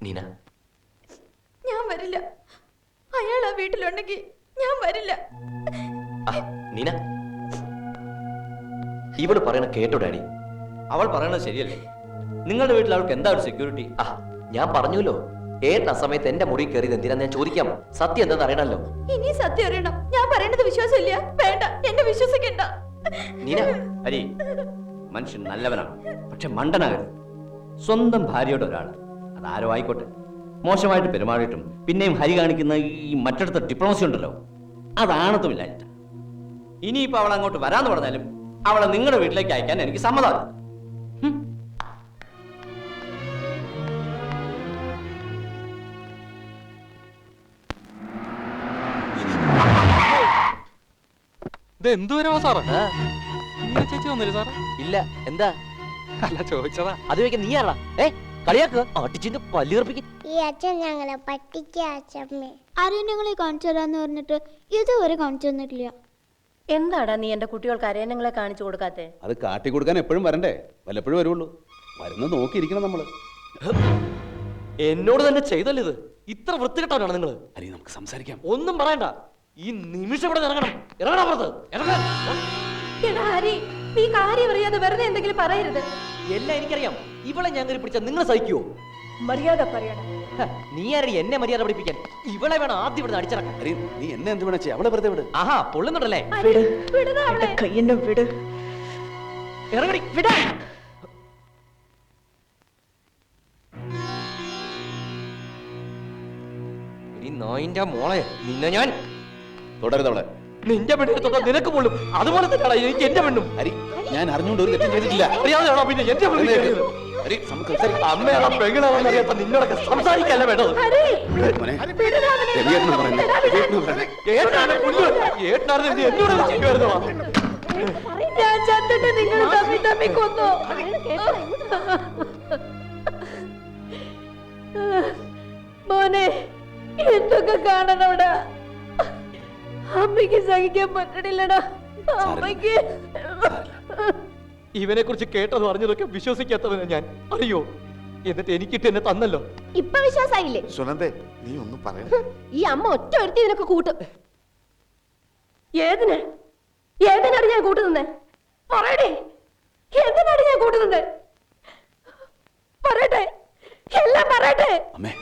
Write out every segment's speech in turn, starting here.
നീന, ഞാൻ വരില്ല. അയാൾ ആ വീട്ടിലുണ്ടെങ്കിൽ ഞാൻ വരില്ല. നീന, ഇവള് പറയണ കേട്ടോ ഡാഡി? അവൾ പറയണത് ശരിയല്ലേ? നിങ്ങളുടെ വീട്ടിൽ അവൾക്ക് എന്താ ഒരു സെക്യൂരിറ്റി? ഞാൻ പറഞ്ഞല്ലോ, ഏട്ടൻ ആ സമയത്ത് എന്റെ മുറി കയറിയത് എന്തിനാന്ന് ഞാൻ ചോദിക്കാം. സത്യം എന്താന്ന് അറിയണല്ലോ. ഇനി സത്യം അറിയണം. ഞാൻ പറയുന്നത് വിശ്വാസമില്ല. വേണ്ട, എന്നെ വിശ്വസിക്കണ്ട. നീന, ഹരി മനുഷ്യൻ നല്ലവനാണ്, പക്ഷെ മണ്ടനാകരുത്. സ്വന്തം ഭാര്യയുടെ ഒരാൾ, അതാരോ ആയിക്കോട്ടെ, മോശമായിട്ട് പെരുമാറിയിട്ടും പിന്നെയും ഹരി കാണിക്കുന്ന ഈ മറ്റടുത്ത ഡിപ്ലോമസി ഉണ്ടല്ലോ, അതാണത്തുമില്ലാഞ്ഞിട്ട്. ഇനിയിപ്പോ അവൾ അങ്ങോട്ട് വരാന്ന് പറഞ്ഞാലും അവളെ നിങ്ങളുടെ വീട്ടിലേക്ക് അയക്കാൻ എനിക്ക് സമ്മതമാണ്. എന്തുവരാ സാറേ? ചേച്ചി വന്നില്ല സാറേ? ഇല്ല. എന്താ? അല്ല, ചോദിച്ചതാ. അത് ചോദിക്കാൻ നീ ആരാ? കളിയാക്കുക അടിച്ചിന്റെ പല്ലുറപ്പിക്കും. ഈ അച്ഛൻ ഞങ്ങളെ പറ്റിക്കമ്മേ. ആരെയും ഞങ്ങളെ കാണിച്ചു തരാന്ന് പറഞ്ഞിട്ട് ഇതുവരെ കാണിച്ചു തന്നിട്ടില്ല. എന്താടാ നീ എന്റെ കുട്ടികൾക്ക് അരയന്നങ്ങളെ കാണിച്ചു കൊടുക്കാത്തെ? അത് കാട്ടി കൊടുക്കാൻ എപ്പോഴും വരണ്ടേ? വല്ലപ്പോഴും വരുള്ളൂ. വരുന്നത് നോക്കിയിരിക്കണം നമ്മള്. എന്നോട് തന്നെ ചെയ്തല്ലോ ഇത്. ഇത്ര വൃത്തികെട്ടവനാണ് നിങ്ങള്. അരി, നമുക്ക് സംസാരിക്കാം. ഒന്നും പറയണ്ട. ഈ നിമിഷം ഇവിടെ ഇറങ്ങണം. ഇറങ്ങണം പുറത്ത്. ഇറങ്ങാൻ. എടാ ഹരി, നീ കാര്യം അറിയാതെ വെറുതെ എന്തെങ്കിലും പറയരുത്. എല്ലാം എനിക്കറിയാം. ഇവളെ ഞാൻ കയറി പിടിച്ചാൽ നിങ്ങൾ സഹിക്കുവോ? മര്യാദ പറയണം. നീ ആരടി എന്നെ മര്യാദ പഠിപ്പിക്കാൻ? ഇവളെ വേണം ആദ്യം ഇവിടെ അടിച്ചിറക്കാൻ. അരി, നീ എന്നെ എന്ത് വേണം ചെയ്യാം. അവളെ വെറുതെ വിട്. ആഹാ, പൊള്ളുന്നുണ്ടല്ലേ? കയ്യെന്നെ വിട്. ഇറങ്ങടി, വിടാ. ഈ നായിന്റെ മോളെ, നിന്നെ ഞാൻ തുടരുത് അവളെ. നിന്റെ പെണ്ണെടുത്തോട്ടാ നിനക്ക് പോലും അതുപോലെ തന്നെയാണ് എനിക്ക് എന്റെ പെണ്ണും. ഹരി, ഞാൻ അറിഞ്ഞുകൊണ്ട് ഒരു തെറ്റും ചെയ്തിട്ടില്ല. അറിയാതെയാണോ പിന്നെ എന്റെ പെണ്ണ്? ഹരി, നമുക്ക് സംസാരിക്കാം. അമ്മയാണോ പെങ്ങളാണെന്ന് അറിയാത്ത നിന്നോടൊക്കെ സംസാരിക്കല്ല വേണ്ടത്. മോനെ, രവിയേട്ടനാ പറയുന്നത്. രവിയേട്ടനാ പറയുന്നത്. ഏട്ടനായിരുന്നു നീ എന്നോട് ഇത് ചെയ്യുമായിരുന്നോ? ഞാൻ ചത്തിട്ട് നിങ്ങൾ തമ്മി കൊന്നു. മോനെ, എന്തൊക്കെ കാണണോടാ. അമ്മയ്ക്ക് സഹിക്കാൻ പറ്റണില്ലടാ. അമ്മയ്ക്ക് ഇവനെ കുറിച്ച് കേട്ടതും അറിഞ്ഞതൊക്കെ വിശ്വസിക്കാത്തവനാ ഞാൻ, അറിയോ? എന്നിട്ട് എനിക്കിട്ട് എന്നെ തന്നല്ലോ. ഇപ്പൊ വിശ്വാസായില്ലേ? സുനന്ദേ, നീ ഒന്നും പറയണ. ഈ അമ്മ ഒറ്റ ഒരുത്തി നിനക്ക് കൂട്ടും. ഏതിനാണ് ഞാൻ കൂട്ടുനിന്നേ? പറയടേ, എന്തിനാണ് ഞാൻ കൂട്ടുനിന്നേ? പറയട്ടെ, എല്ലാം പറയട്ടെ. അമ്മേ,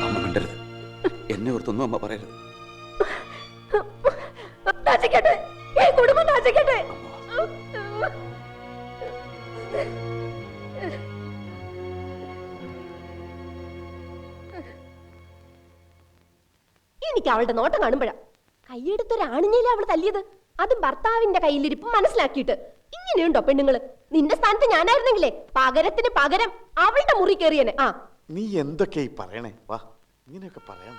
അമ്മ മിണ്ടരുത്. എന്നെ ഓർത്തൊന്നും അമ്മ പറയരുത്. നശിക്കട്ടെ, ഈ കുടുംബം നശിക്കട്ടെ. എനിക്ക് അവളുടെ നോട്ടം കാണുമ്പോഴാ കൈയെടുത്തൊരാണിഞ്ഞില്ല അവള് തല്ലിയത്. അതും ഭർത്താവിന്റെ കയ്യിലിരിപ്പ് മനസ്സിലാക്കിയിട്ട്. ഇങ്ങനെയുണ്ടോ പെണ്ണുങ്ങള്? നിന്റെ സ്ഥാനത്ത് ഞാനായിരുന്നെങ്കിലേ പകരത്തിന് പകരം അവളുടെ മുറി കയറിയനെ. നീ എന്തൊക്കെയായി പറയണേ? വാ, ഇങ്ങനെയൊക്കെ പറയാം.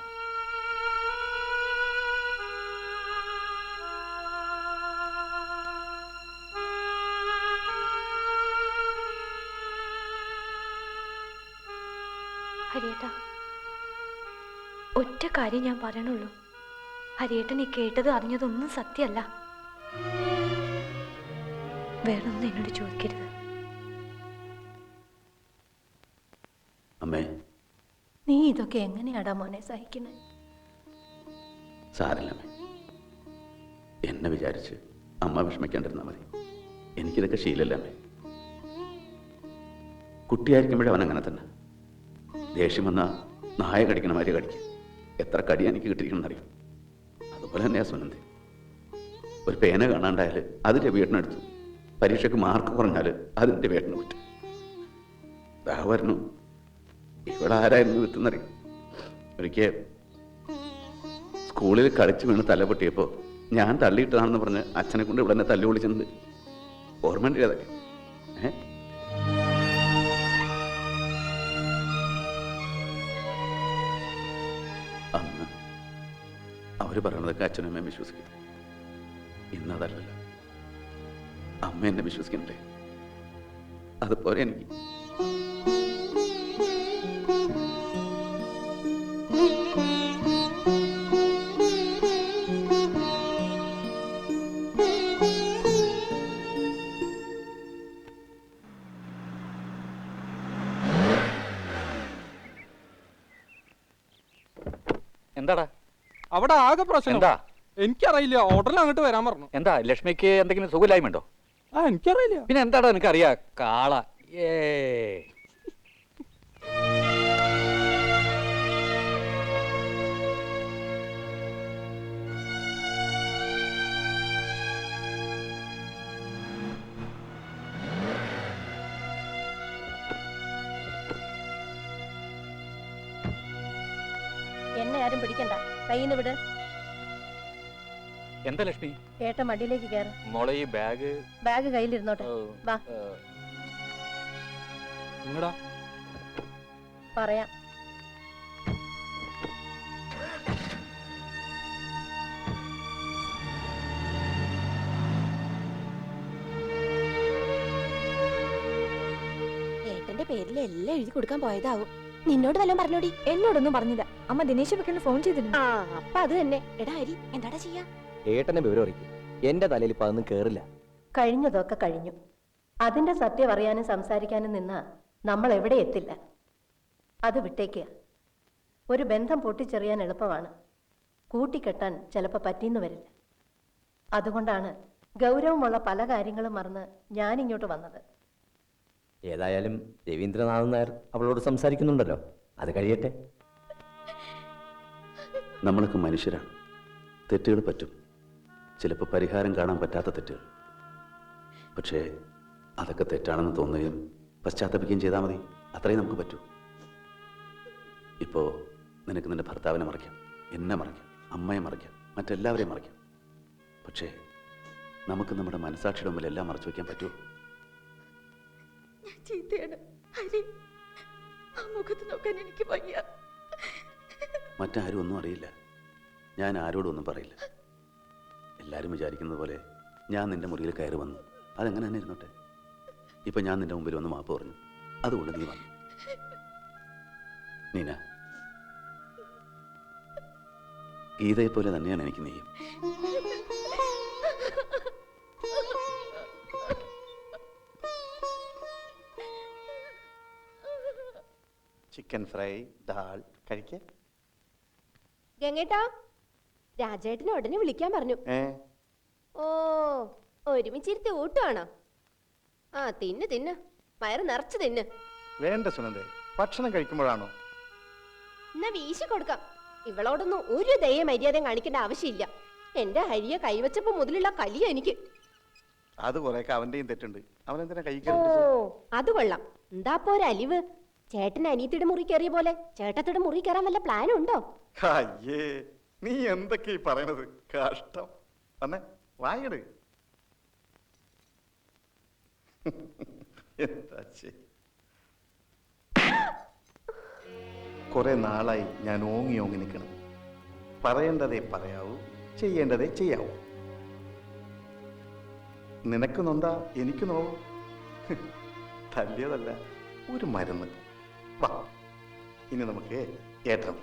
ഹരിയേട്ടാ, ഒറ്റ കാര്യം ഞാൻ പറയണുള്ളൂ. ഹരിയേട്ടൻ ഈ കേട്ടത് അറിഞ്ഞതൊന്നും സത്യമല്ല. വേറൊന്നും എന്നോട് ചോദിക്കരുത്. അമ്മേ, നീ ഇതൊക്കെ എങ്ങനെയാടാ മോനെ സഹിക്കണേ? സാരില്ല അമ്മേ. എന്നെ വിചാരിച്ച് അമ്മ വിഷമിക്കാണ്ടിരുന്നാ മതി. എനിക്കിതൊക്കെ ശീലല്ല അമ്മേ. കുട്ടിയായിരിക്കുമ്പോഴേ അവൻ അങ്ങനെ തന്നെ. ദേഷ്യം വന്നാൽ നായ കടിക്കണ മാതിരി കടിക്കും. എത്ര കടിയാ എനിക്ക് കിട്ടിയിരിക്കണമെന്നറിയും. അതുപോലെ തന്നെയാ സുനന്ദി. ഒരു പേന കാണാണ്ടായാൽ അത് രവിയേട്ടനെടുത്തു. പരീക്ഷയ്ക്ക് മാർക്ക് കുറഞ്ഞാൽ അതിൻ്റെ വേട്ടന് പറ്റും. ദാഹമായിരുന്നു. ഇവിടെ ആരായിരുന്നു വിട്ടെന്നറിയും. ഒരിക്കൽ സ്കൂളിൽ കളിച്ച് വീണ് തല പൊട്ടിയപ്പോൾ ഞാൻ തള്ളിയിട്ടതാണെന്ന് പറഞ്ഞ് അച്ഛനെ കൊണ്ട് ഇവിടെ തന്നെ തല്ലു വിളിച്ചിട്ടുണ്ട്. ഓർമ്മയുണ്ട് അതൊക്കെ. അന്ന് അവർ പറയണതൊക്കെ അച്ഛനും അമ്മയും വിശ്വസിക്കും. ഇന്നതല്ലല്ലോ. അമ്മ എന്നെ വിശ്വസിക്കണ്ടേ? അതുപോലെ എനിക്ക്. എന്താടാ അവിടെ ആകെ പ്രശ്നം എന്താ? എനിക്കറിയില്ല, ഹോട്ടലിൽ അങ്ങോട്ട് വരാൻ പറഞ്ഞു. എന്താ ലക്ഷ്മിക്ക് എന്തെങ്കിലും സുഖമില്ലായ്മ ഉണ്ടോ? എനിക്കറിയില്ല. പിന്നെ എന്താടാ എനിക്കറിയാ കാള. എന്നെ ആരും പിടിക്കണ്ട, കയ്യിന്ന് വിട്. എന്താ ലക്ഷ്മി? ഏട്ട മടിയിലേക്ക് കയറ്. മോളെ ഈ ബാഗ് ബാഗ് കയ്യിലിരുന്നോട്ടെ. വാ നിങ്ങടാ പറയാം. ഏട്ടന്റെ പേരിൽ എല്ലാം എഴുതി കൊടുക്കാൻ പോയതാവും. നിന്നോട് വല്ലതും പറഞ്ഞോടി? എന്നോടൊന്നും പറഞ്ഞില്ല. അമ്മ ദിനേശ് വെക്കലിന് ഫോൺ ചെയ്തിരുന്നു. ആ അപ്പൊ അത് തന്നെ. എടാ ഹരി, എന്താടാ ചെയ്യാ? ഏട്ടനെ വിവരം അറിയിക്കും. എന്റെ തലയിൽ ഇപ്പൊ അതൊന്നും കേറില്ല. കഴിഞ്ഞതൊക്കെ കഴിഞ്ഞു. അതിന്റെ സത്യം അറിയാനും സംസാരിക്കാനും നിന്നാ നമ്മൾ എവിടെ എത്തില്ല. അത് വിട്ടേക്കുക. ഒരു ബന്ധം പൊട്ടിച്ചെറിയാൻ എളുപ്പമാണ്, കൂട്ടിക്കെട്ടാൻ ചിലപ്പോൾ പറ്റിയെന്ന് വരില്ല. അതുകൊണ്ടാണ് ഗൗരവമുള്ള പല കാര്യങ്ങളും മറന്ന് ഞാനിങ്ങോട്ട് വന്നത്. ഏതായാലും രവീന്ദ്രനാഥൻ നായർ അവളോട് സംസാരിക്കുന്നുണ്ടല്ലോ, അത് കഴിയട്ടെ. നമ്മളൊക്കെ മനുഷ്യരാണ്, തെറ്റുകൾ പറ്റും. ചിലപ്പോൾ പരിഹാരം കാണാൻ പറ്റാത്ത തെറ്റുകൾ. പക്ഷേ അതൊക്കെ തെറ്റാണെന്ന് തോന്നുകയും പശ്ചാത്തപിക്കുകയും ചെയ്താൽ മതി. അത്രയും നമുക്ക് പറ്റൂ. ഇപ്പോൾ നിനക്ക് നിന്റെ ഭർത്താവിനെ മറയ്ക്കാം, എന്നെ മറയ്ക്കാം, അമ്മയെ മറയ്ക്കാം, മറ്റെല്ലാവരെയും മറയ്ക്കാം. പക്ഷേ നമുക്ക് നമ്മുടെ മനസാക്ഷിയുടെ മുമ്പിൽ എല്ലാം മറച്ചു വയ്ക്കാൻ പറ്റുമോ? ചീത്തയാണ് ഹരി, ആ മുഖത്ത് നോക്കാൻ എനിക്ക് വയ്യ. മറ്റാരും ഒന്നും അറിയില്ല, ഞാൻ ആരോടും ഒന്നും പറയില്ല. എല്ലാവരും വിചാരിക്കുന്നത് പോലെ ഞാൻ നിന്റെ മുറിയിൽ കയറി വന്നു, അതെങ്ങനെ തന്നെ ഇരുന്നോട്ടെ. ഇപ്പൊ ഞാൻ നിന്റെ മുമ്പിൽ വന്ന് മാപ്പ് പറഞ്ഞു, അതുകൊണ്ട് നീ വന്നു. നീന, ഗീതയെ പോലെ തന്നെയാണ് എനിക്ക് നീയും. ചിക്കൻ ഫ്രൈ, ദാൽ കഴിക്കേ. ഗംഗേട്ടാ, രാജേട്ടനെ ഉടനെ വിളിക്കാൻ പറഞ്ഞു. ഓ, ഒരുമിച്ചിരുത്തി ഊട്ടുവാണോ? ആ തിന്ന് തിന്ന്, വയറ് നിറച്ച് തിന്ന്. വേണ്ട സുനന്ദേ, ഭക്ഷണം കഴിക്കുമ്പോഴാണോ? എന്നാ വീശി കൊടുക്കാം. ഇവളോടൊന്നും ഒരു ദയ മര്യാദയും കാണിക്കേണ്ട ആവശ്യമില്ല. എന്റെ ഹരിയെ കൈവച്ചപ്പോ മുതലുള്ള കലിയ എനിക്ക്. അത് കുറേയൊക്കെ അവന്റെയും തെറ്റുണ്ട്. അവനെന്തിനാ കൈ ഓ, അത് കൊള്ളാം. എന്താ പോരലിവ്? ചേട്ടൻ അനിയത്തിയുടെ മുറി കയറിയ പോലെ ചേട്ടത്തിയുടെ മുറി കയറാൻ വല്ല പ്ലാനും ഉണ്ടോ? അയ്യേ, നീ എന്തൊക്കെയാ പറയണത്? കഷ്ടം. വന്നേ, വാങ്ങട്. എന്താ ചെയ്യ? കുറെ നാളായി ഞാൻ ഓങ്ങി ഓങ്ങി നിൽക്കണം. പറയേണ്ടതേ പറയാവൂ, ചെയ്യേണ്ടതേ ചെയ്യാവൂ. നിനക്ക് നൊന്താ എനിക്ക് നോവും. തല്ലിയതല്ല, ഒരു മരുന്ന്. വാ, ഇനി നമുക്ക് ഏട്ടം.